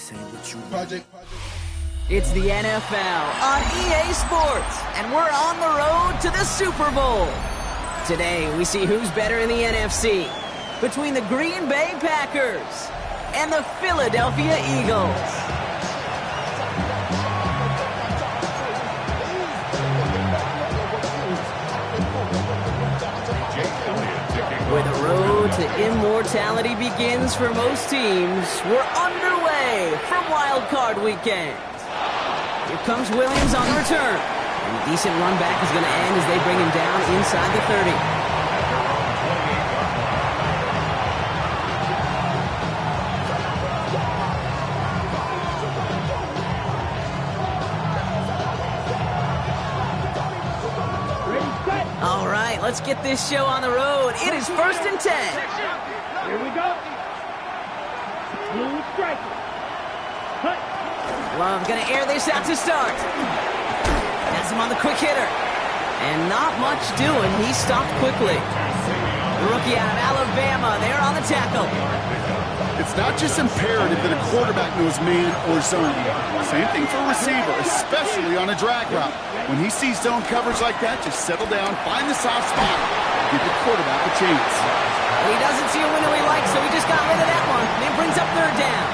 It's the NFL on EA Sports, and we're on the road to the Super Bowl. Today, we see who's better in the NFC between the Green Bay Packers and the Philadelphia Eagles. Where the road to immortality begins for most teams, we're underway from Wild Card Weekend. Here comes Williams on the return. And a decent run back is going to end as they bring him down inside the 30. All right, let's get this show on the road. It is 1st and 10. Here we go. Smooth striking. Love going to air this out to start. Has him on the quick hitter. And not much doing. He stopped quickly. The rookie out of Alabama there on the tackle. It's not just imperative that a quarterback knows man or zone. Same thing for a receiver, especially on a drag route. When he sees zone coverage like that, just settle down, find the soft spot, and give the quarterback a chance. He doesn't see a window he likes, so he just got rid of that one. And it brings up 3rd down.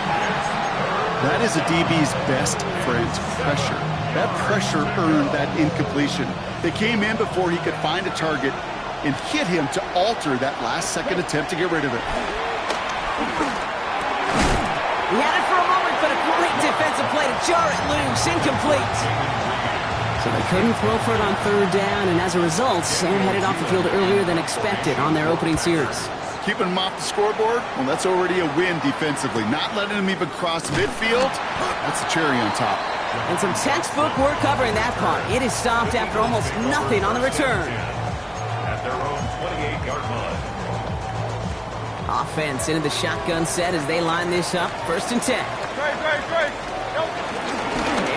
That is a DB's best friend, pressure. That pressure earned that incompletion. They came in before he could find a target and hit him to alter that last-second attempt to get rid of it. He had it for a moment, but a great defensive play to jar it loose, incomplete. So they couldn't throw for it on 3rd down, and as a result, Sam headed off the field earlier than expected on their opening series. Keeping him off the scoreboard, well, that's already a win defensively. Not letting him even cross midfield, that's a cherry on top. And some textbook work covering that punt. It is stopped after almost nothing on the return. At their own 28-yard line. Offense into the shotgun set as they line this up. 1st and 10. They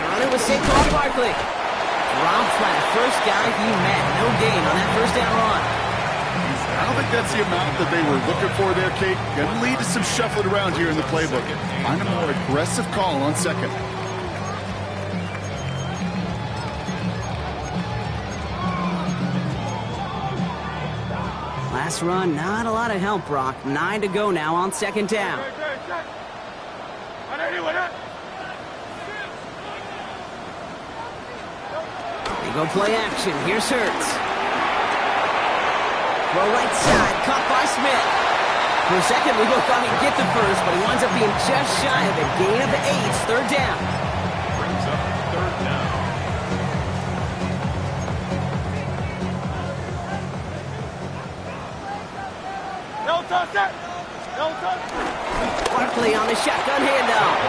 run it with Saquon Barkley. Rob flat, first guy he met. No gain on that 1st down run. I don't think that's the amount that they were looking for there, Kate. Going to lead to some shuffling around here in the playbook. Find a more aggressive call on 2nd. Last run, not a lot of help, Brock. 9 to go now on 2nd down. They go play action. Here's Hurts. Throw right side, caught by Smith. For a second, we both thought he'd get the first, but he winds up being just shy of it. Gain of the 8, 3rd down. Brings up 3rd down. Barkley on the shotgun handoff.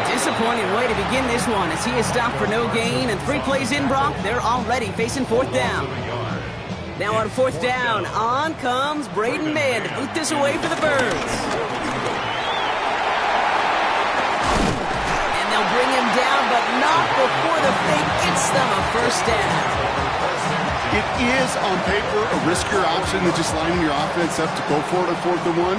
Disappointing way to begin this one as he is stopped for no gain, and 3 plays in, Brock, they're already facing 4th down. Now on 4th down, on comes Braden Mann to boot this away for the Birds. And they'll bring him down, but not before the fake gets them a 1st down. It is, on paper, a riskier option than just lining your offense up to go for it on 4th and 1.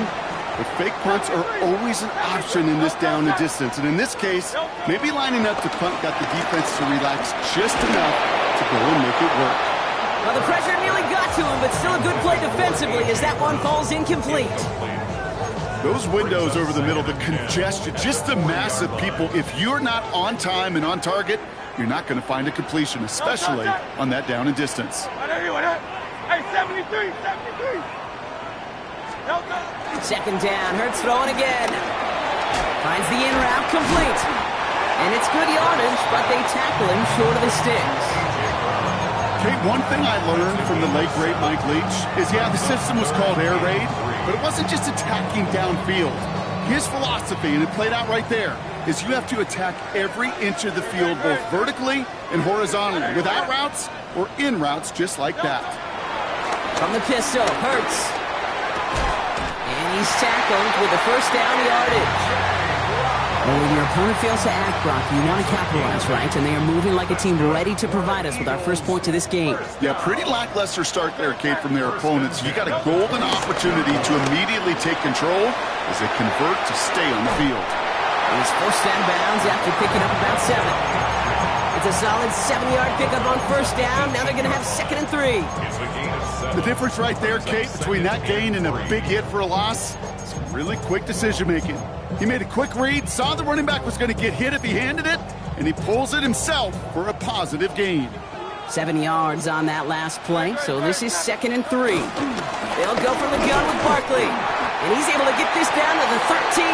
But fake punts are always an option in this down and distance. And in this case, maybe lining up to punt got the defense to relax just enough to go and make it work. Well, the pressure nearly got to him, but still a good play defensively as that one falls incomplete. Those windows over the middle, the congestion, just the mass of people. If you're not on time and on target, you're not going to find a completion, especially on that down and distance. Hey, 73. 2nd down, Hurts throwing again. Finds the in route complete. And it's good yardage, but they tackle him short of the sticks. Kate, one thing I learned from the late, great Mike Leach is, yeah, the system was called air raid, but it wasn't just attacking downfield. His philosophy, and it played out right there, is you have to attack every inch of the field, both vertically and horizontally, with out routes or in routes just like that. From the pistol, Hurts. And he's tackled with the 1st down yardage. Well, when your opponent fails to act, Brock, you want to capitalize, right? And they are moving like a team ready to provide us with our 1st point to this game. Yeah, pretty lackluster start there, Kate, from their opponents. You got a golden opportunity to immediately take control as they convert to stay on the field. He's forced out of bounds after picking up about 7. It's a solid 7-yard pickup on first down. Now they're going to have 2nd and 3. It's a gain of 7. The difference right there, Kate, between that gain and a big hit for a loss, some really quick decision-making. He made a quick read, saw the running back was going to get hit if he handed it, and he pulls it himself for a positive gain. 7 yards on that last play, so this is 2nd and 3. They'll go from the gun with Barkley, and he's able to get this down to the 13.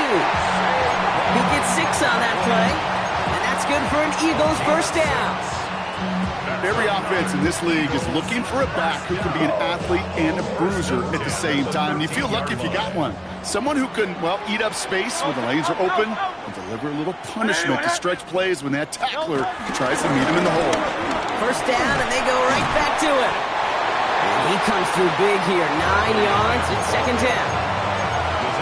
He gets 6 on that play, and that's good for an Eagles first down. Every offense in this league is looking for a back who can be an athlete and a bruiser at the same time. You feel lucky if you got one. Someone who can, well, eat up space when the lanes are open and deliver a little punishment to stretch plays when that tackler tries to meet him in the hole. First down, and they go right back to it. And he comes through big here. 9 yards and 2nd down.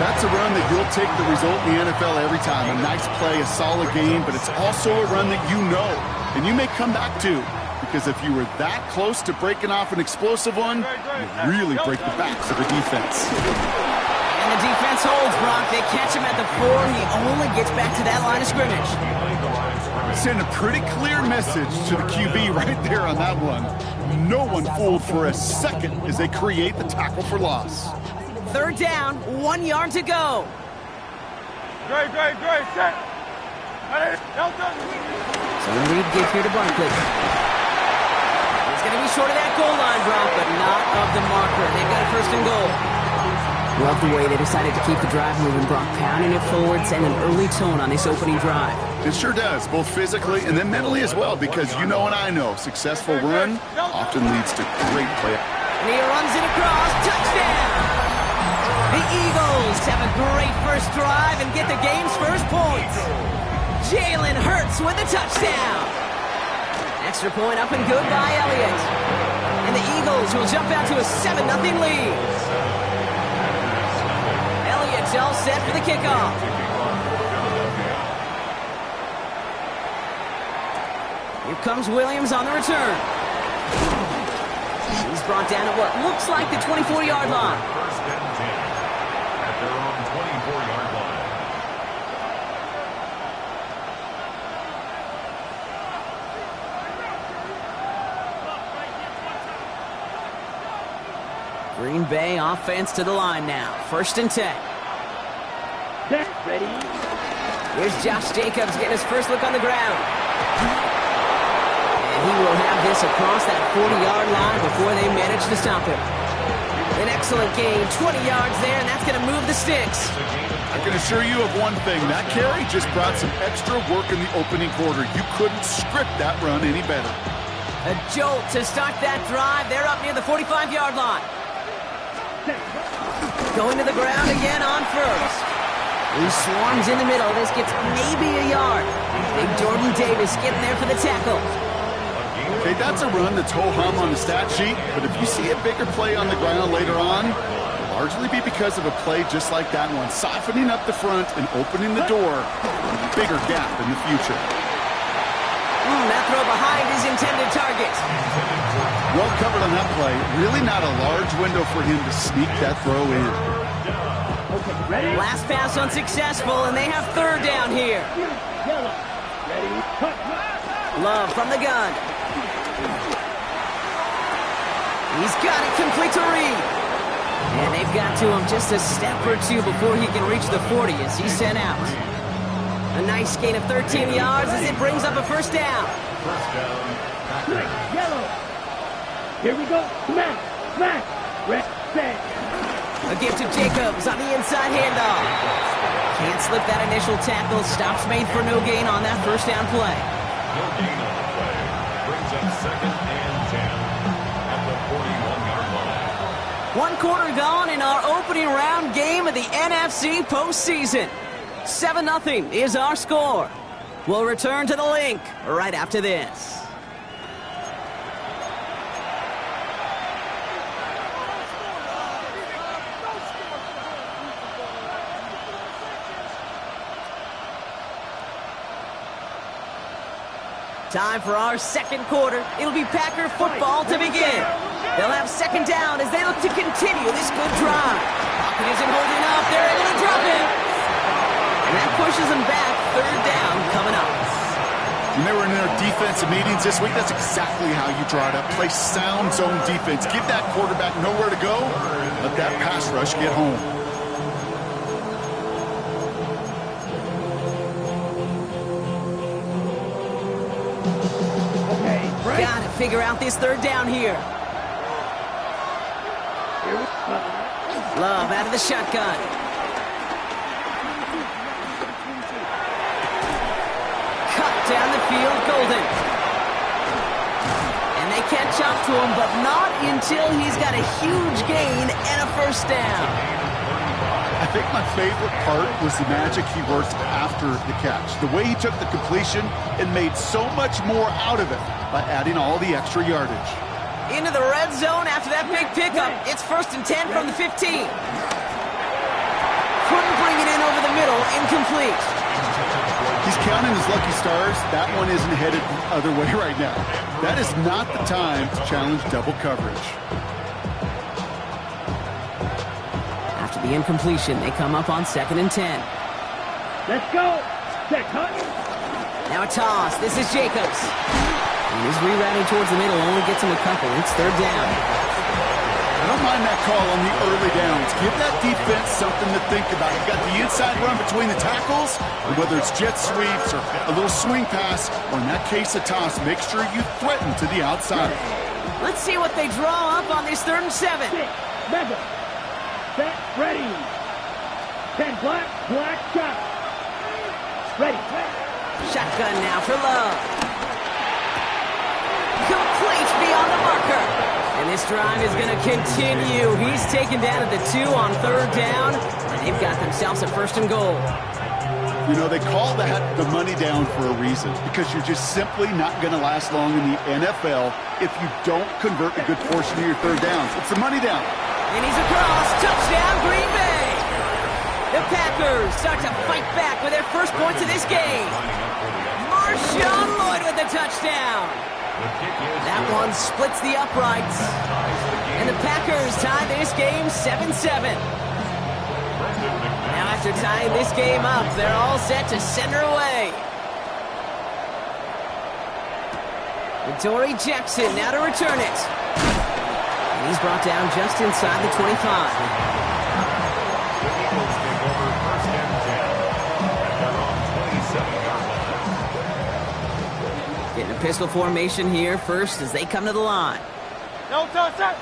That's a run that you'll take the result in the NFL every time. A nice play, a solid game, but it's also a run that you know and you may come back to. Because if you were that close to breaking off an explosive one, you really break the backs of the defense. And the defense holds, Brock. They catch him at the 4. He only gets back to that line of scrimmage. Send a pretty clear message to the QB right there on that one. No one fooled for a second as they create the tackle for loss. 3rd down, 1 yard to go. Great, set. So the lead give here to Barkley. He's going to be short of that goal line, Brock, but not of the marker. They've got a 1st and goal. Love the way they decided to keep the drive moving, Brock, pounding it forward, sending an early tone on this opening drive. It sure does, both physically and then mentally as well, because you know and I know, successful run often leads to great play. And he runs it across, touchdown! The Eagles have a great first drive and get the game's first points. Jalen Hurts with a touchdown. Extra point up and good by Elliott. And the Eagles will jump out to a 7-0 lead. Elliott's all set for the kickoff. Here comes Williams on the return. He's brought down at what looks like the 24-yard line. 1st and 10 at their own 24-yard line. Green Bay offense to the line now. 1st and 10. Ready? Here's Josh Jacobs getting his first look on the ground. And he will have this across that 40-yard line before they manage to stop him. An excellent gain, 20 yards there, and that's going to move the sticks. I can assure you of one thing. That carry just brought some extra work in the opening quarter. You couldn't script that run any better. A jolt to start that drive. They're up near the 45-yard line. Going to the ground again on 1st. He swarms in the middle. This gets maybe a yard. Big Jordan Davis getting there for the tackle. Okay, that's a run that's ho-hum on the stat sheet, but if you see a bigger play on the ground later on, it'll largely be because of a play just like that one, softening up the front and opening the door for a bigger gap in the future. That throw behind his intended target. Well covered on that play. Really not a large window for him to sneak that throw in. Okay, ready? Last pass unsuccessful, and they have 3rd down here. Yellow. Ready? Cut. Love from the gun. He's got it complete to Reed. And they've got to him just a step or two before he can reach the 40 as he's sent out. A nice gain of 13 yards as it brings up a 1st down. Yellow. Here we go. Smack. Red. A give to Jacobs on the inside handoff. Can't slip that initial tackle. Stops made for no gain on that 1st down play. No gain on the play. Brings up 2nd and 10 at the 41-yard line. 1 quarter gone in our opening round game of the NFC postseason. 7-0 is our score. We'll return to the link right after this. Time for our 2nd quarter. It'll be Packer football to begin. They'll have 2nd down as they look to continue this good drive. Pocket isn't holding up. They're able to drop it. And that pushes them back. Third down coming up. When they were in their defensive meetings this week, that's exactly how you draw it up. Play sound zone defense. Give that quarterback nowhere to go. Let that pass rush get home. Got to figure out this third down here. Love out of the shotgun. Cut down the field, Golden. And they catch up to him, but not until he's got a huge gain and a first down. I think my favorite part was the magic he worked after the catch. The way he took the completion and made so much more out of it by adding all the extra yardage. Into the red zone after that big pickup. It's 1st and 10 from the 15. Couldn't bring it in over the middle. Incomplete. He's counting his lucky stars. That one isn't headed the other way right now. That is not the time to challenge double coverage. After the incompletion, they come up on 2nd and 10. Let's go. Set, cut. Now a toss. This is Jacobs. And he's rerouting towards the middle. Only gets him a couple. It's 3rd down. I don't mind that call on the early downs. Give that defense something to think about. You got the inside run between the tackles, and whether it's jet sweeps or a little swing pass, or in that case a toss, make sure you threaten to the outside. Let's see what they draw up on this 3rd and 7. Mega. Set, ready. 10 black, shot. Ready. Shotgun now for Love. Complete beyond the marker. And this drive is going to continue. He's taken down at the 2 on 3rd down. And they've got themselves a 1st and goal. You know, they call that the money down for a reason, because you're just simply not going to last long in the NFL if you don't convert a good portion of your 3rd downs. It's the money down. And he's across. Touchdown, Green Bay. The Packers start to fight back with their first points of this game. Marshawn Lloyd with the touchdown. That one splits the uprights. And the Packers tie this game 7-7. Now after tying this game up, they're all set to send her away. Dory Jackson now to return it. And he's brought down just inside the 25. Getting a pistol formation here first as they come to the line. No touch, sir.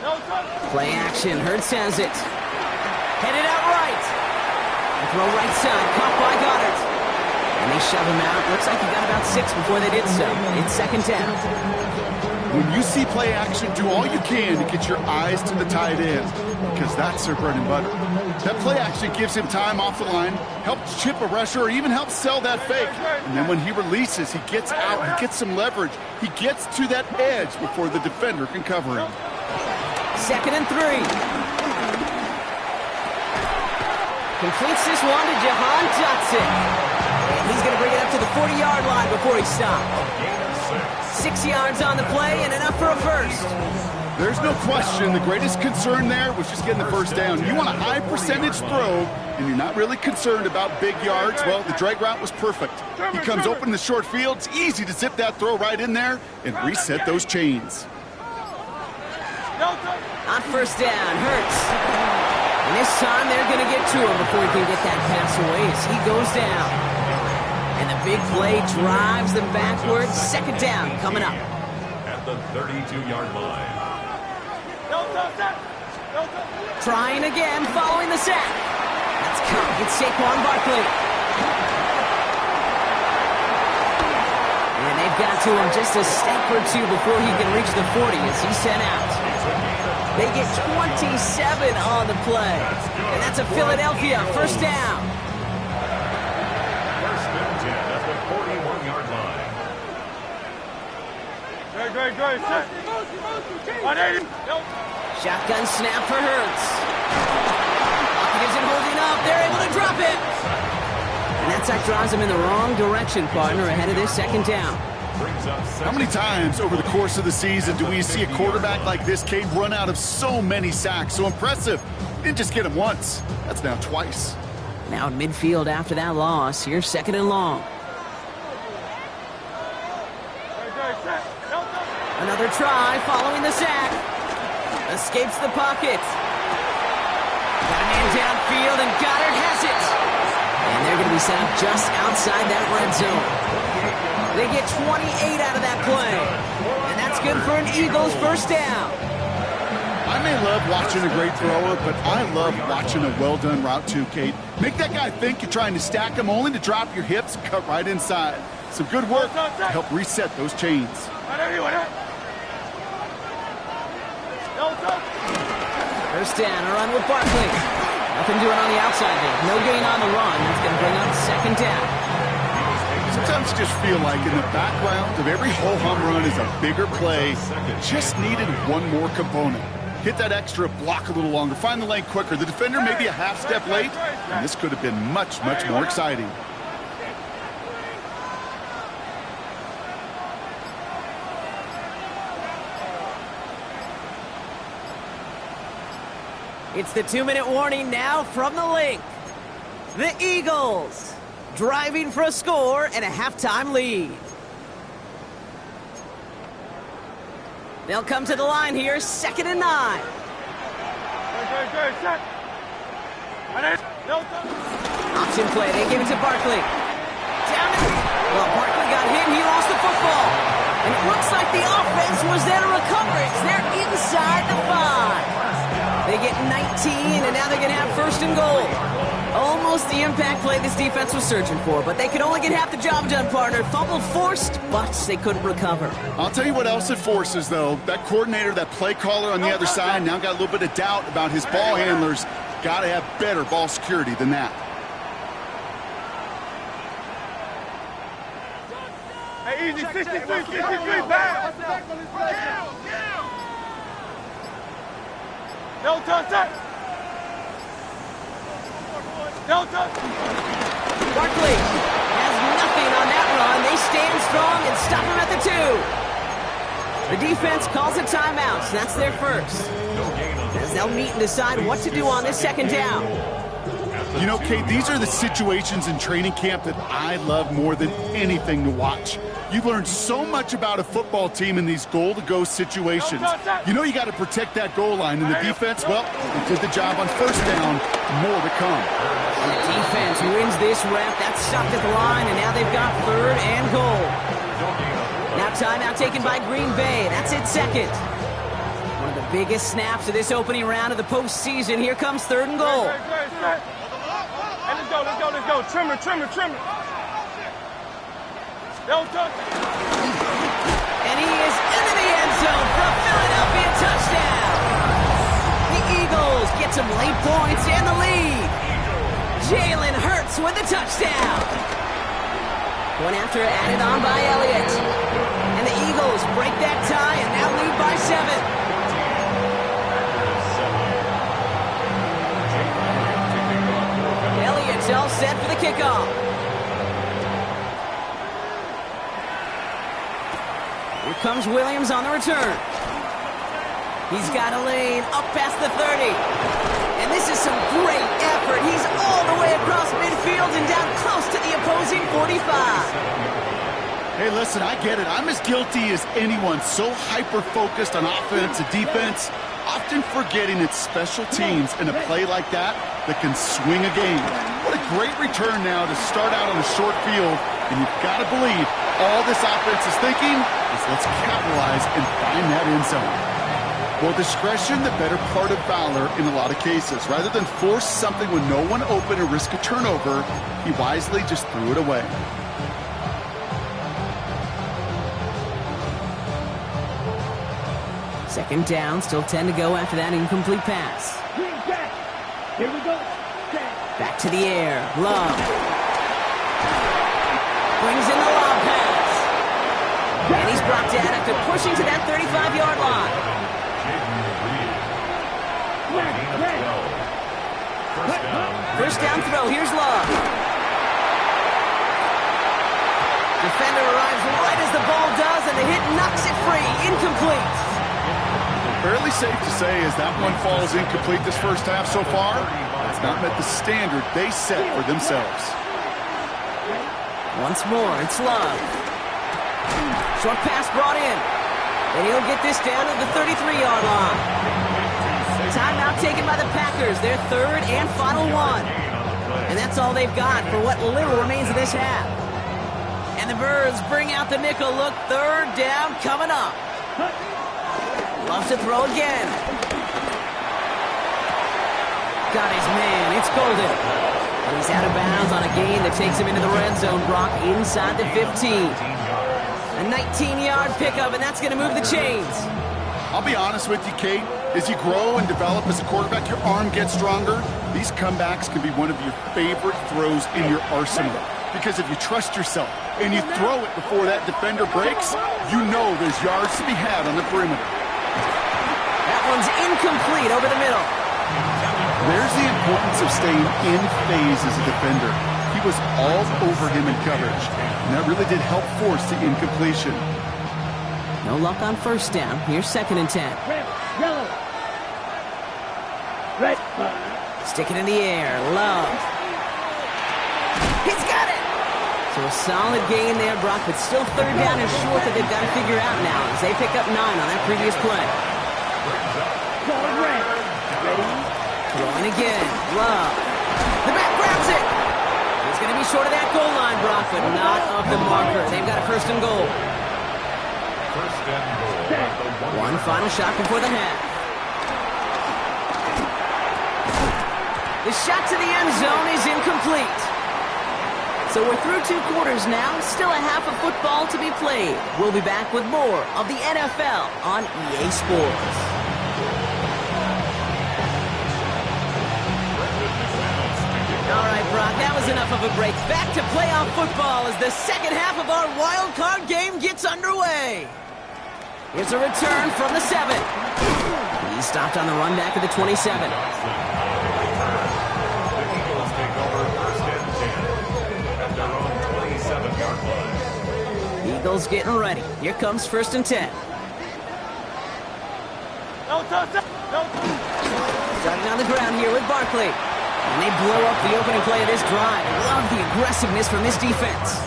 No touch. Play action. Hurts has it. Headed out right. The throw right side. Caught by Goddard. And they shove him out. Looks like he got about 6 before they did so. It's 2nd down. When you see play action, do all you can to get your eyes to the tight end, because that's their bread and butter. That play action gives him time off the line, helps chip a rusher, or even helps sell that fake. And then when he releases, he gets out, he gets some leverage. He gets to that edge before the defender can cover him. 2nd and 3. Completes this one to Jahan Dotson. And he's going to bring it up to the 40-yard line before he stops. 6 yards on the play and enough for a first. There's no question the greatest concern there was just getting the first down. You want a high percentage throw, and you're not really concerned about big yards. Well, the drag route was perfect. He comes open in the short field. It's easy to zip that throw right in there and reset those chains. On first down, Hurts. And this time they're going to get to him before he can get that pass away as he goes down. And the big play drives them backwards. 2nd down coming up. At the 32-yard line. Trying again following the sack. That's coming. It's Saquon Barkley. And they've got to him just a step or two before he can reach the 40 as he's sent out. They get 27 on the play. And that's a Philadelphia 1st down. 1st and 10 at the 41-yard line. Great. Set. 180. Shotgun snap for Hurts. Pocket isn't holding up. They're able to drop it. And that sack drives him in the wrong direction, partner, ahead of this 2nd down. How many times over the course of the season do we see a quarterback like this kid run out of so many sacks? So impressive. He didn't just get him once. That's now twice. Now in midfield after that loss. Here's 2nd and long. Another try following the sack. Escapes the pocket. Got a man downfield, and Goddard has it. And they're going to be set up just outside that red zone. They get 28 out of that play. And that's good for an Eagles first down. I may love watching a great thrower, but I love watching a well-done route too, Kate. Make that guy think you're trying to stack him, only to drop your hips, cut right inside. Some good work to help reset those chains. First down, a run with Barkley. Nothing doing on the outside there. No gain on the run. That's going to bring up 2nd down. Sometimes I just feel like in the background of every ho-hum run is a bigger play. Just needed one more component. Hit that extra block a little longer. Find the lane quicker. The defender may be a half step late, and this could have been much, much more exciting. It's the 2-minute warning now from the link. The Eagles driving for a score and a halftime lead. They'll come to the line here, 2nd and 9. Option play, they give it to Barkley. Well, Barkley got hit and he lost the football. And it looks like the offense was there to recover it. They're inside the 5. They get 19, and now they're going to have 1st and goal. Almost the impact play this defense was searching for, but they could only get half the job done, partner. Fumble forced, but they couldn't recover. I'll tell you what else it forces, though. That coordinator, that play caller on the other side, now got a little bit of doubt about his ball handlers. Got to have better ball security than that. Hey, easy, 63, back. No touch that. No touch. Barkley has nothing on that run. They stand strong and stop him at the 2. The defense calls a timeout, so that's their first. As they'll meet and decide what to do on this 2nd down. You know, Kate, these are the situations in training camp that I love more than anything to watch. You learn so much about a football team in these goal-to-go situations. You know you got to protect that goal line, and the defense, well, they did the job on 1st down. More to come. The defense wins this rep. That's stopped at the line, and now they've got 3rd and goal. Now timeout taken by Green Bay. That's it, 2nd. One of the biggest snaps of this opening round of the postseason. Here comes 3rd and goal. Hey, let's go. Trimmer. No touch. And he is into the end zone for a Philadelphia touchdown. The Eagles get some late points and the lead. Jalen Hurts with the touchdown. One after added on by Elliott. And the Eagles break that tie and now lead by 7. Elliott's all set for the kickoff. Here comes Williams on the return. He's got a lane up past the 30. And this is some great effort. He's all the way across midfield and down close to the opposing 45. Hey, listen, I get it. I'm as guilty as anyone. So hyper-focused on offense and defense, often forgetting it's special teams in a play like that can swing a game. What a great return now to start out on a short field. And you've got to believe all this offense is thinking is let's capitalize and find that end zone. Well, discretion, the better part of valor in a lot of cases. Rather than force something when no one open or risk a turnover, he wisely just threw it away. Second down, still 10 to go after that incomplete pass. Here we go. Back to the air. Love. Brings in the lob pass. And he's brought down after pushing to that 35-yard line. First down throw. Here's Love. Defender arrives right as the ball does, and the hit knocks it free. Incomplete. Fairly safe to say as that one falls incomplete this first half so far, not met the standard they set for themselves. Once more, it's Love. Short pass brought in. And he'll get this down to the 33-yard line. Timeout taken by the Packers, their third and final one. And that's all they've got for what little remains of this half. And the Birds bring out the nickel look. Third down coming up. Loves to throw again. Got his man. It's Golden. And he's out of bounds on a gain that takes him into the red zone. Brock inside the 15. A 19-yard pickup, and that's going to move the chains. I'll be honest with you, Kate. As you grow and develop as a quarterback, your arm gets stronger. These comebacks can be one of your favorite throws in your arsenal. Because if you trust yourself and you throw it before that defender breaks, you know there's yards to be had on the perimeter. That one's incomplete over the middle. There's the importance of staying in phase as a defender. He was all over him in coverage, and that really did help force the incompletion. No luck on first down. Here's 2nd and 10. Red, yellow. Red. Stick it in the air. Love. He's got it! So a solid gain there, Brock, but still third down and short that they've got to figure out now as they pick up 9 on that previous play. Ball red. Ready? Throwing again. Love. The back grabs it! He's going to be short of that goal line, Brock, but not of the marker. They've got a 1st and goal. First and goal. One final shot before the half. The shot to the end zone is incomplete. So we're through 2 quarters now. Still a half of football to be played. We'll be back with more of the NFL on EA Sports. All right, Brock, that was enough of a break. Back to playoff football as the second half of our wild card game gets underway. Here's a return from the 7. He's stopped on the run back of the 27. The Eagles take over 1st and 10 at their own 27-yard line. Eagles getting ready. Here comes 1st and 10. Starting on the ground here with Barkley. And they blow up the opening play of this drive. Love the aggressiveness from this defense.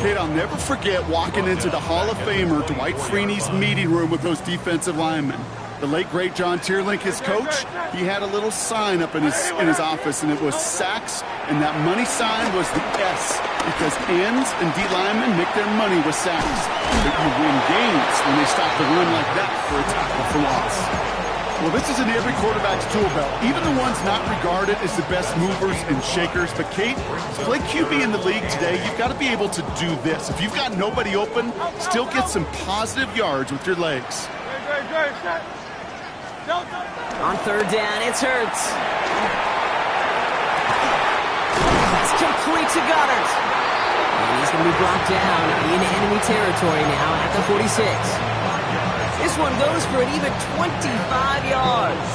Kate, I'll never forget walking into the Hall of Famer Dwight Freeney's meeting room with those defensive linemen. The late, great John Tierlink, his coach, he had a little sign up in his office, and it was sacks, and that money sign was the S, because ends and D linemen make their money with sacks. But you win games when they stop the run like that for a tackle for loss. Well, this is in every quarterback's tool belt, even the ones not regarded as the best movers and shakers. But, Kate, to play QB in the league today, you've got to be able to do this. If you've got nobody open, still get some positive yards with your legs. On 3rd down, it's Hurts. It's complete to Goddard. And he's going to be brought down in enemy territory now at the 46. This one goes for an even 25 yards.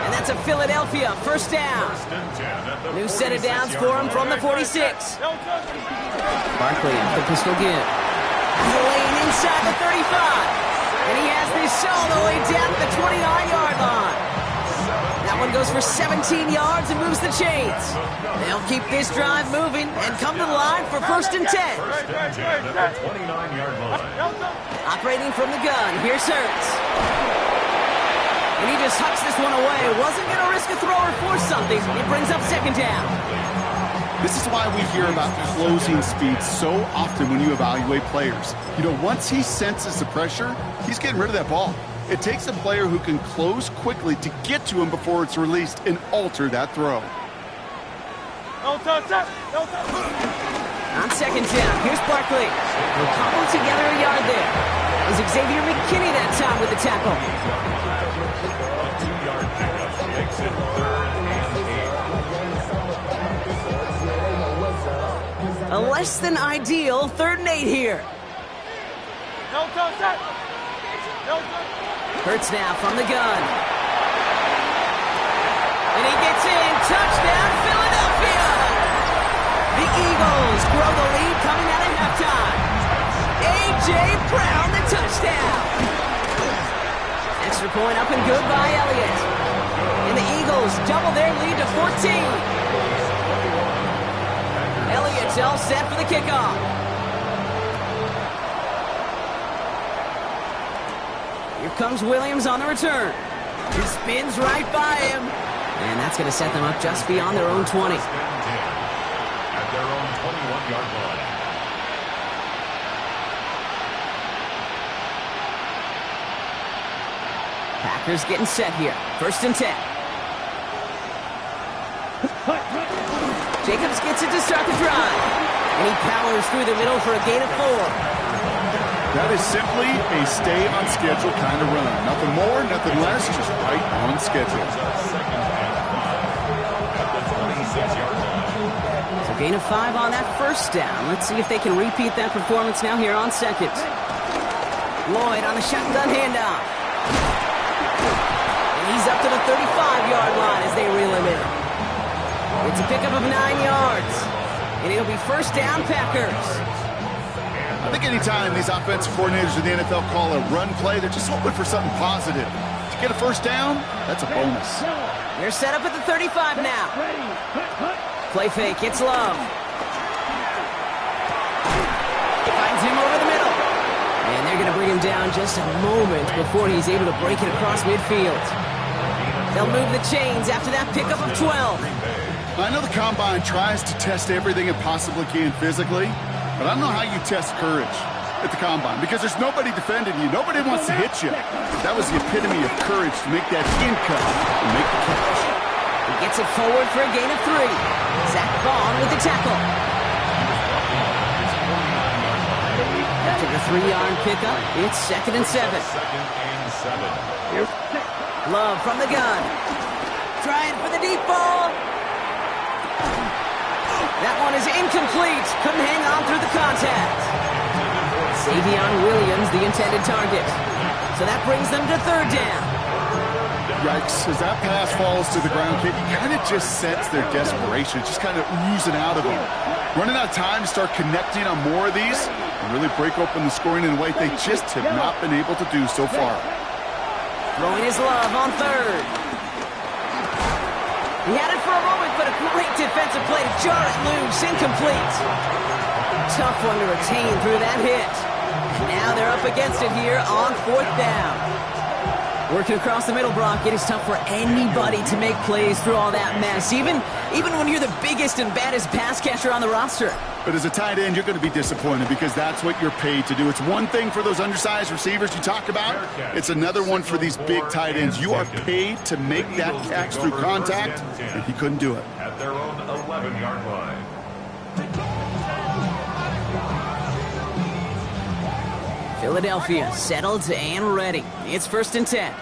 And that's a Philadelphia 1st down. New set of downs for him from the 46. Barkley off the pistol again. Lane inside the 35. And he has this all the way down to the 29-yard line. That one goes for 17 yards and moves the chains. They'll keep this drive moving and come to the line for 1st and 10. 29-yard line. Operating from the gun, here's Hurts. And he just hucks this one away. Wasn't going to risk a throw or force something. It brings up 2nd down. This is why we hear about closing speed so often when you evaluate players. You know, once he senses the pressure, he's getting rid of that ball. It takes a player who can close quickly to get to him before it's released and alter that throw. On 2nd down, here's Barkley. They'll cobble together a yard there. It was Xavier McKinney that time with the tackle. A 2-yard pickup makes it 3rd and 8. A less than ideal 3rd and 8 here. Hurts now from the gun. And he gets in. Touchdown, Philadelphia! The Eagles grow the lead coming out of halftime. A.J. Brown, the touchdown. Extra point up and good by Elliott. And the Eagles Eagles double their lead to 14. Elliott's all set for the kickoff. Here comes Williams on the return. He spins right by him. And that's going to set them up just beyond their own 20. At their own 21-yard line. Packers getting set here. 1st and 10. Jacobs gets it to start the drive. And he powers through the middle for a gain of 4. That is simply a stay-on-schedule kind of run. Nothing more, nothing less, just right on schedule. So gain of 5 on that 1st down. Let's see if they can repeat that performance now here on 2nd. Lloyd on the shotgun handoff. And he's up to the 35-yard line as they reel him in. It's a pickup of 9 yards. And it'll be 1st down, Packers. I think anytime these offensive coordinators in the NFL call a run play, they're just hoping for something positive. To get a 1st down, that's a bonus. They're set up at the 35 now. Play fake, it's Love. Finds him over the middle. And they're going to bring him down just a moment before he's able to break it across midfield. They'll move the chains after that pickup of 12. I know the Combine tries to test everything it possibly can physically, but I don't know how you test courage at the Combine because there's nobody defending you. Nobody wants to hit you. That was the epitome of courage to make that in cut and make the catch. He gets it forward for a gain of 3. Zach Vaughn with the tackle. After the 3-yard pickup, it's 2nd and 7. Love from the gun. Trying for the deep ball. That one is incomplete. Couldn't hang on through the contact. Savion Williams, the intended target. So that brings them to 3rd down. Yikes. As that pass falls to the ground, kid, you kind of just sense their desperation. It's just kind of oozing out of them. Running out of time to start connecting on more of these and really break open the scoring in a way they just have not been able to do so far. Throwing his Love on 3rd. He had it for a moment, but a great defensive play to jar it loose. Incomplete. Tough one to retain through that hit. Now they're up against it here on 4th down. Working across the middle, Brock, it is tough for anybody to make plays through all that mess, even when you're the biggest and baddest pass catcher on the roster. But as a tight end, you're going to be disappointed because that's what you're paid to do. It's one thing for those undersized receivers you talk about. It's another one for these big tight ends. You are paid to make that catch through contact, and he couldn't do it. At their own 11-yard line. Philadelphia settled and ready. It's 1st and 10.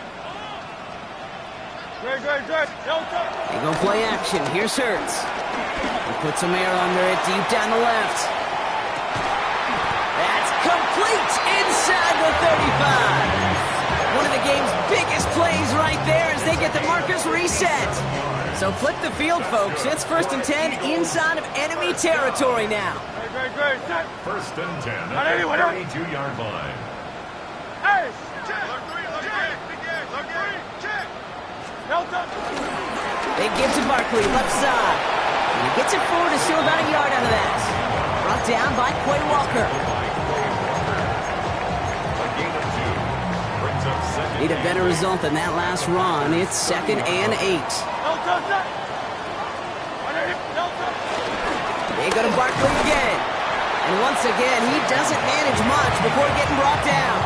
They go play action. Here's Hurts. He puts some air under it deep down the left. That's complete inside the 35. One of the game's biggest plays right there as they get the markers reset. So flip the field, folks. It's 1st and 10 inside of enemy territory now. 1st and 10 at the 32-yard line. They give to Barkley, left side. And he gets it forward to still about a yard out of that. Brought down by Quay Walker. Need a better result than that last run. It's 2nd and 8. They go to Barkley again. And once again, he doesn't manage much before getting brought down.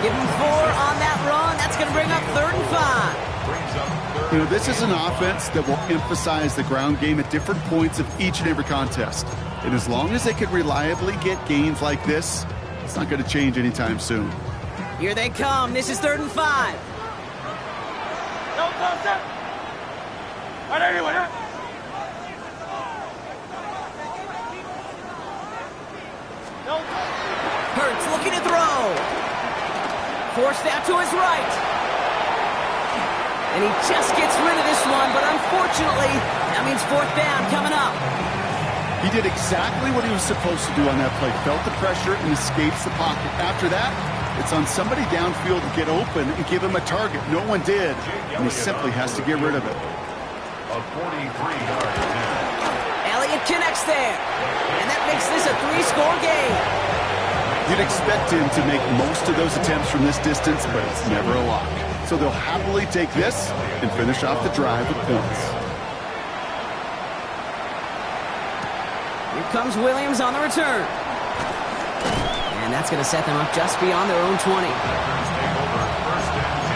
Give him 4 on that run. That's going to bring up 3rd and 5. You know, this is an offense that will emphasize the ground game at different points of each and every contest. And as long as they can reliably get gains like this, it's not going to change anytime soon. Here they come. This is 3rd and 5. Hurts looking to throw. Forced out to his right. And he just gets rid of this one, but unfortunately, that means 4th down coming up. He did exactly what he was supposed to do on that play. Felt the pressure and escapes the pocket. After that, It's on somebody downfield to get open and give him a target. No one did, and he simply has to get rid of it. A 43-yard attempt. Elliott connects there, and that makes this a 3-score game. You'd expect him to make most of those attempts from this distance, but it's never a lock. So they'll happily take this and finish off the drive with points. Here comes Williams on the return. And that's going to set them up just beyond their own 20. Packers take over first and 10.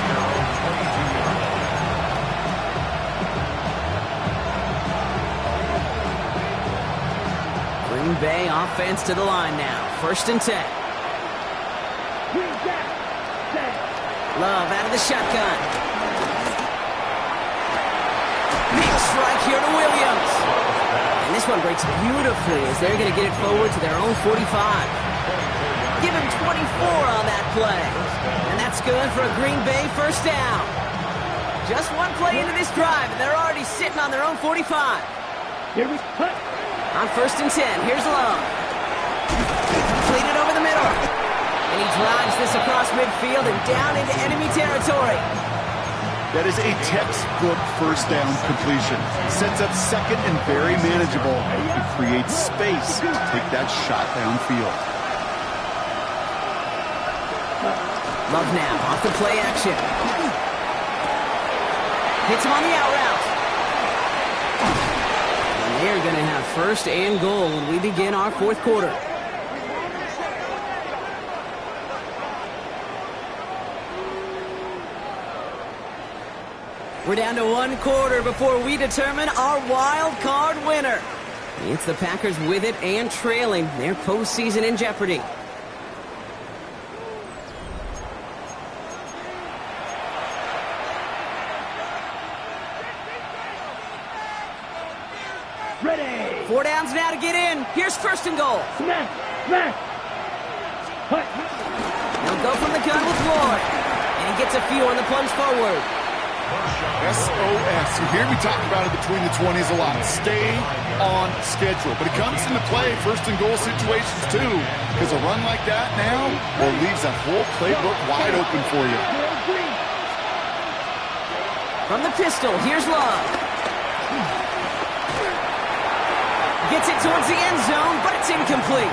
Their own 22-yard line. Green Bay offense to the line now. First and 10. Love out of the shotgun. Big strike here to Williams. And this one breaks beautifully as they're going to get it forward to their own 45. Give him 24 on that play. And that's good for a Green Bay first down. Just one play into this drive, and they're already sitting on their own 45. Here we go. On first and 10, here's Love. Completed over the middle. And he drives this across midfield and down into enemy territory. That is a textbook first down completion. Sets up second and very manageable and creates space to take that shot downfield. Love now off the play action. Hits him on the out route. And they're going to have first and goal when we begin our fourth quarter. We're down to one quarter before we determine our wild card winner. It's the Packers with it and trailing. Their postseason in jeopardy. Ready. 4 downs now to get in. Here's first and goal. Smash. Smash. Hut. They'll go from the gun with Lloyd. And he gets a few on the plunge forward. SOS. You hear me talk about it between the 20s a lot. Stay on schedule. But it comes into play first and goal situations too. Because a run like that now, well, leaves that whole playbook wide open for you. From the pistol, here's Love. Gets it towards the end zone, but it's incomplete.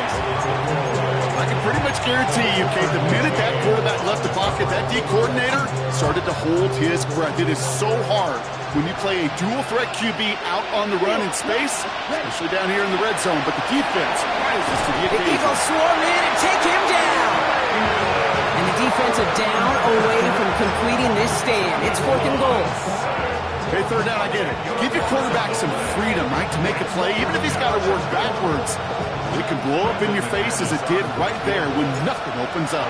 I can pretty much guarantee you, Kate, the minute that quarterback left the pocket, that D coordinator started to hold his breath. It is so hard when you play a dual-threat QB out on the run in space, especially down here in the red zone. But the defense rises to the occasion. The Eagles swarm in and take him down. And the defensive down away from completing this stand. It's fourth and goal. Okay, third down, I get it. Give your quarterback some freedom, right, to make a play, even if he's got to work backwards. It can blow up in your face as it did right there when nothing opens up.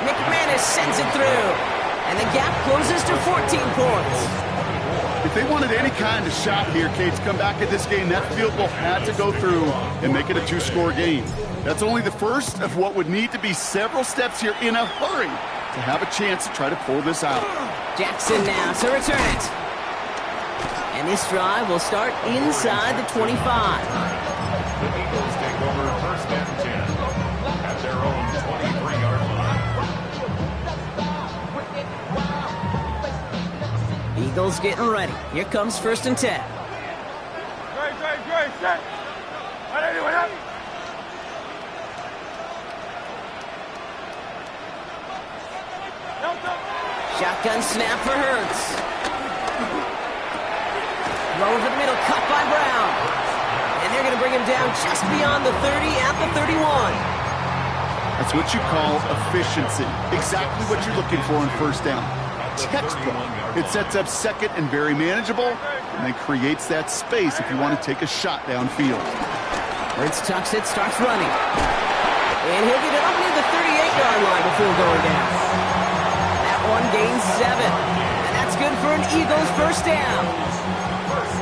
McManus sends it through. And the gap closes to 14 points. If they wanted any kind of shot here, Kate, to come back at this game, that field goal had to go through and make it a 2-score game. That's only the first of what would need to be several steps here in a hurry to have a chance to try to pull this out. Jackson now to return it. And this drive will start inside the 25. The Eagles take over first and 10 at their own 23-yard line. Eagles getting ready. Here comes first and 10. Set. Anyone up? Shotgun snap for Hurts. Low over the middle, cut by Brown. And they're going to bring him down just beyond the 30 at the 31. That's what you call efficiency. Exactly what you're looking for on first down. Textbook. It sets up second and very manageable, and then creates that space if you want to take a shot downfield. Hurts tucks it, starts running. And he'll get it up near the 38-yard line before going down. That one gains 7. And that's good for an Eagles first down.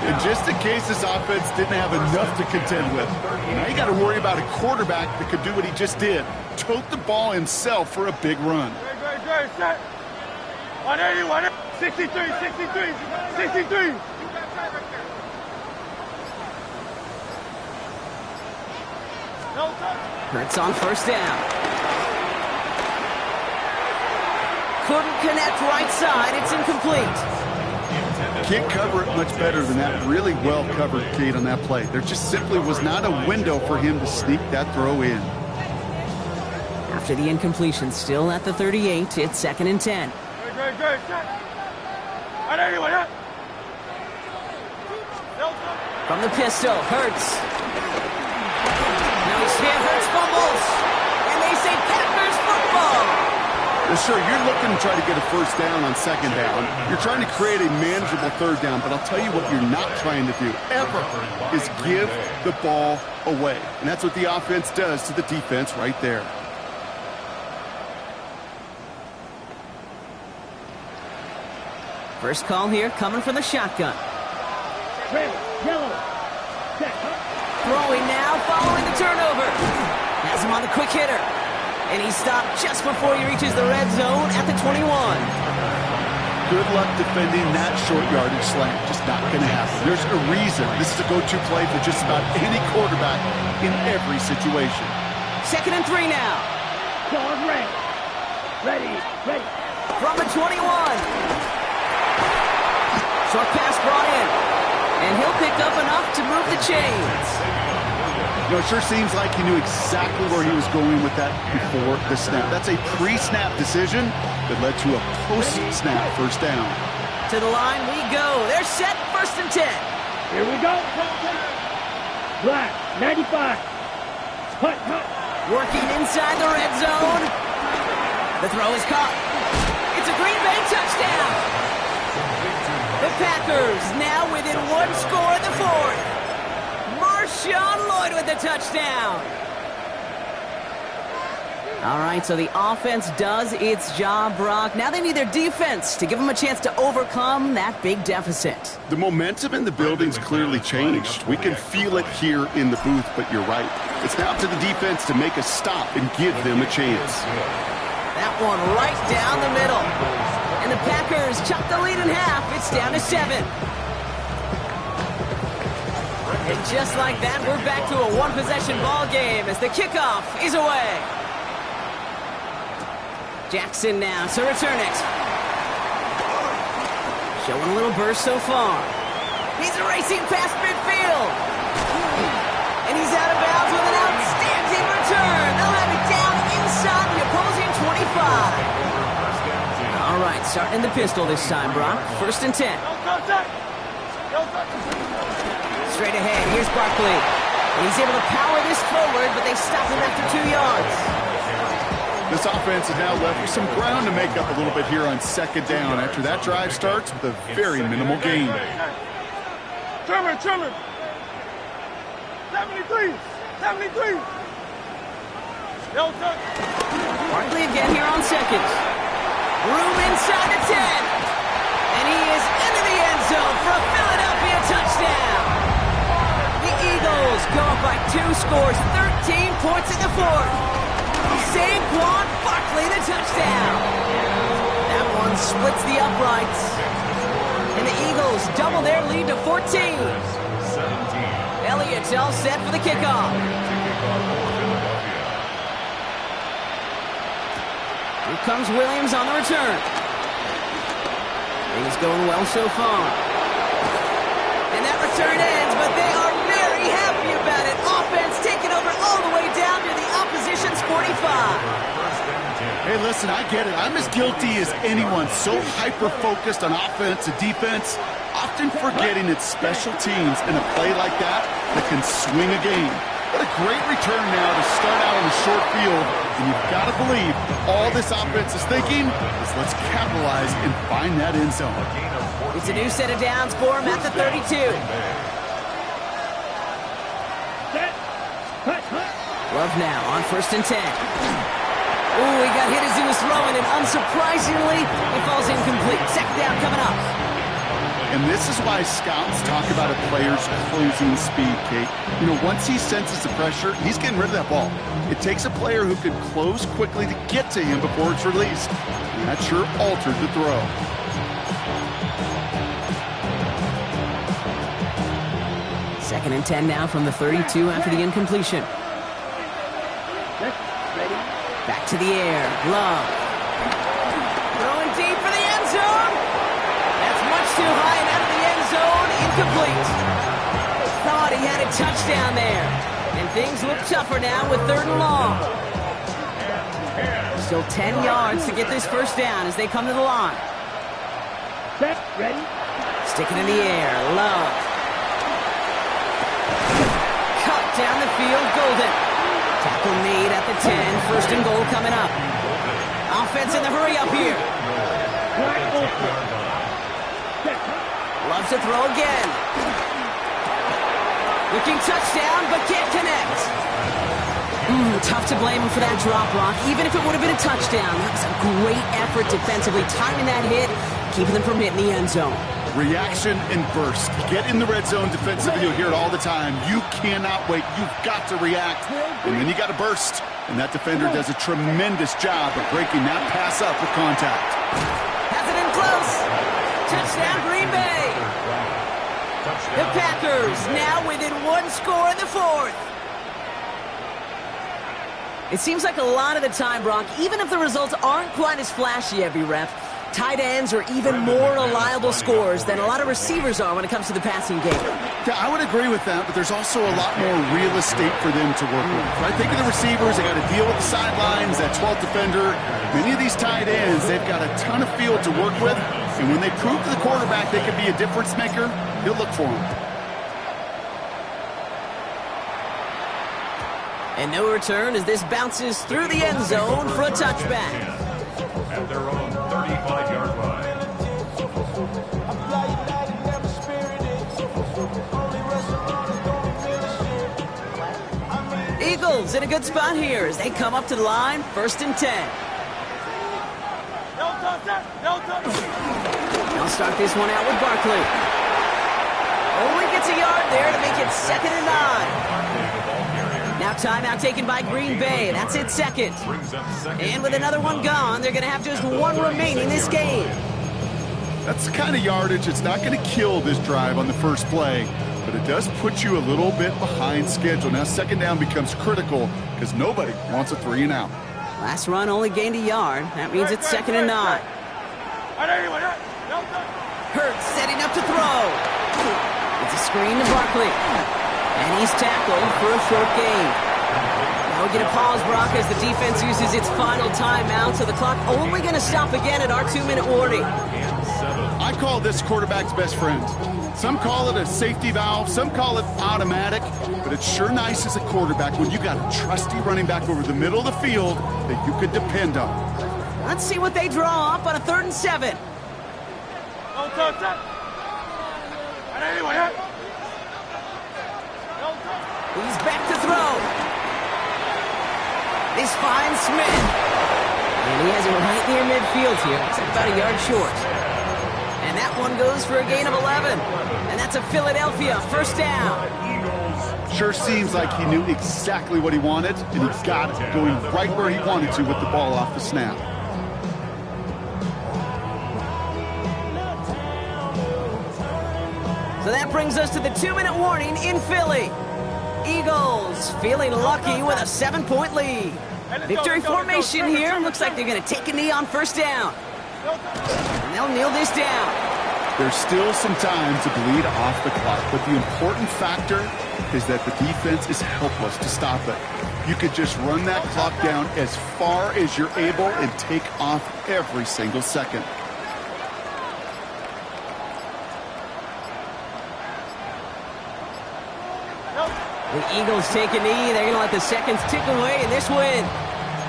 And just in case this offense didn't have enough to contend with, now you got to worry about a quarterback that could do what he just did. Tote the ball himself for a big run. Great, set. 180, 63. Hurts on first down. Couldn't connect right side. It's incomplete. Can't cover it much better than that. Really well covered, Kate, on that play. There just simply was not a window for him to sneak that throw in. After the incompletion, still at the 38, it's 2nd and 10. From the pistol, Hurts. Now he's here, Hurts fumbles. And they say Packers football. Well, sure, you're looking to try to get a first down on 2nd down. You're trying to create a manageable 3rd down, but I'll tell you what you're not trying to do, ever, is give the ball away. And that's what the offense does to the defense right there. First call here coming from the shotgun. Red, yellow. Throwing now, following the turnover. Has him on the quick hitter. And he stopped just before he reaches the red zone at the 21. Good luck defending that short yardage slant. Just not going to happen. There's a reason this is a go-to play for just about any quarterback in every situation. 2nd and 3 now. Dog ready. Ready. From the 21. Short pass brought in. And he'll pick up enough to move the chains. You know, it sure seems like he knew exactly where he was going with that before the snap. That's a pre-snap decision that led to a post-snap first down. To the line we go. They're set, 1st and 10. Here we go. Black, 95. Hut. Working inside the red zone. The throw is caught. It's a Green Bay touchdown. The Packers now within 1 score in the 4th. Marshawn Lloyd with the touchdown. All right, so the offense does its job, Brock. Now they need their defense to give them a chance to overcome that big deficit. The momentum in the building's clearly changed. We can feel it here in the booth, but you're right. It's now up to the defense to make a stop and give them a chance. That one right down the middle. And the Packers chop the lead in half. It's down to 7. And just like that, we're back to a one-possession ball game as the kickoff is away. Jackson now to return it. Showing a little burst so far. He's racing past midfield. And he's out of bounds with an outstanding return. They'll have it down inside the opposing 25. All right, starting the pistol this time, Brock. 1st and 10. Straight ahead, here's Barkley. And he's able to power this forward, but they stop him after 2 yards. This offense is now left with some ground to make up a little bit here on 2nd down after that drive starts with a very minimal gain. Trimmer. 73. Barkley again here on 2nd. Room inside the 10. And he is into the end zone for a Philadelphia touchdown. The Eagles go up by 2 scores, 13 points in the 4th. Saquon Barkley, the touchdown. That one splits the uprights. And the Eagles double their lead to 14. Elliott's all set for the kickoff. Here comes Williams on the return. Things going well so far. And that return ends, but they are very happy about it. Offense taking over all the way down to the opposition's 45. Hey, listen, I get it. I'm as guilty as anyone. So hyper-focused on offense and defense, often forgetting it's special teams in a play like that can swing a game. What a great return now to start out on the short field. And you've got to believe all this offense is thinking is let's capitalize and find that end zone. It's a new set of downs for him at the 32. Love now on 1st and 10. Ooh, he got hit as he was throwing, and unsurprisingly, it falls incomplete. 2nd down coming up. And this is why scouts talk about a player's closing speed, Kate. You know, once he senses the pressure, he's getting rid of that ball. It takes a player who can close quickly to get to him before it's released. And that sure altered the throw. Second and 10 now from the 32 after the incompletion. Back to the air. Love. Throwing deep for the end zone. That's much too high and out of the end zone. Incomplete. Thought he had a touchdown there. And things look tougher now with 3rd and long. Still 10 yards to get this first down as they come to the line. Set, ready? Sticking in the air. Love. Cut down the field. Golden. Tackle made at the 10. 1st and goal coming up. Offense in the hurry up here. Wide open. Set. Loves to throw again. Looking touchdown, but can't connect. Tough to blame him for that drop, Rock. Even if it would have been a touchdown, that was a great effort defensively, timing that hit, keeping them from hitting the end zone. Reaction and burst. Get in the red zone defensively, you'll hear it all the time. You cannot wait. You've got to react, and then you got to burst. And that defender does a tremendous job of breaking that pass up with contact. Has it in close. Touchdown, Green Bay. The Packers now within 1 score in the 4th. It seems like a lot of the time, Brock, even if the results aren't quite as flashy every rep, tight ends are even more reliable scorers than a lot of receivers are when it comes to the passing game. Yeah, I would agree with that, but there's also a lot more real estate for them to work with. Right? Think of the receivers. They got to deal with the sidelines, that 12th defender. Many of these tight ends, they've got a ton of field to work with, and when they prove to the quarterback they can be a difference maker, he'll look for them. And no return as this bounces through the end zone for a touchback. At their own 35-yard line. Eagles in a good spot here as they come up to the line, 1st and 10. They'll start this one out with Barkley. Only gets a yard there to make it 2nd and 9. Now timeout taken by Green Bay. That's it, 2nd. And with another one gone, they're going to have just 1 remaining this game. That's the kind of yardage. It's not going to kill this drive on the first play, but it does put you a little bit behind schedule. Now 2nd down becomes critical because nobody wants a 3 and out. Last run only gained a yard. That means it's 2nd and 9. Hurts setting up to throw. It's a screen to Barkley. And he's tackled for a short gain. Now we get a pause, Brock, as the defense uses its final timeout, so the clock only going to stop again at our 2-minute warning. I call this quarterback's best friend. Some call it a safety valve, some call it automatic, but it's sure nice as a quarterback when you got a trusty running back over the middle of the field that you could depend on. Let's see what they draw up on a 3rd and 7. He's back to throw. He's finds Smith. And he has it right near midfield here. It's about a yard short. And that one goes for a gain of 11. And that's a Philadelphia 1st down. Sure seems like he knew exactly what he wanted, and he got it going right where he wanted to with the ball off the snap. So that brings us to the 2-minute warning in Philly. Eagles feeling lucky with a 7-point lead. Victory formation here. Looks like they're going to take a knee on 1st down. And they'll kneel this down. There's still some time to bleed off the clock, but the important factor is that the defense is helpless to stop it. You could just run that clock down as far as you're able and take off every single second. The Eagles take a knee. They're going to let the seconds tick away in this win.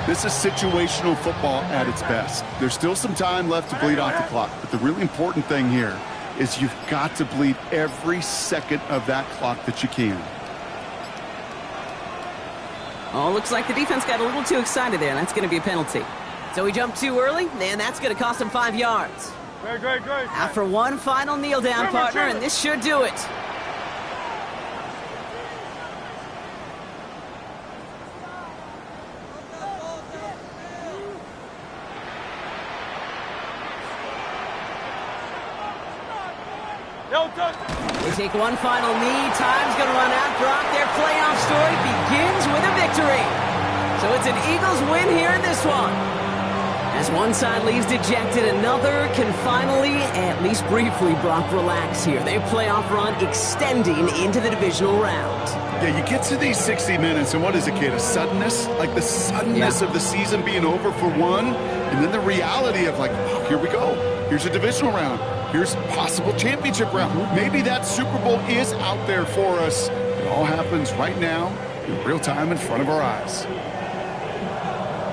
This is situational football at its best. There's still some time left to bleed off the clock, but the really important thing here is you've got to bleed every second of that clock that you can. Oh, looks like the defense got a little too excited there, and that's going to be a penalty. So we jumped too early, and that's going to cost them 5 yards. Great. Out for one final kneel down, partner, and this should do it. They take one final knee. Time's going to run out. Brock, their playoff story begins with a victory. So it's an Eagles win here in this one. As one side leaves dejected, another can finally, at least briefly, Brock, relax here. Their playoff run extending into the divisional round. Yeah, you get to these 60 minutes, and what is it, kid? A suddenness? Like the suddenness of the season being over for one, and then the reality of like, oh, here we go. Here's a divisional round. Here's possible championship round. Maybe that Super Bowl is out there for us. It all happens right now, in real time in front of our eyes.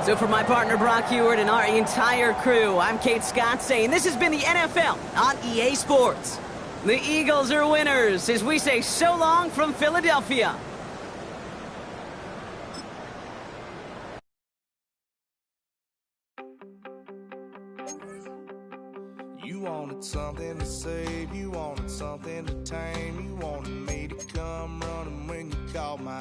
So for my partner Brock Ewart and our entire crew, I'm Kate Scott saying this has been the NFL on EA Sports. The Eagles are winners as we say so long from Philadelphia. You wanted something to save, you wanted something to tame, you wanted me to come running when you called my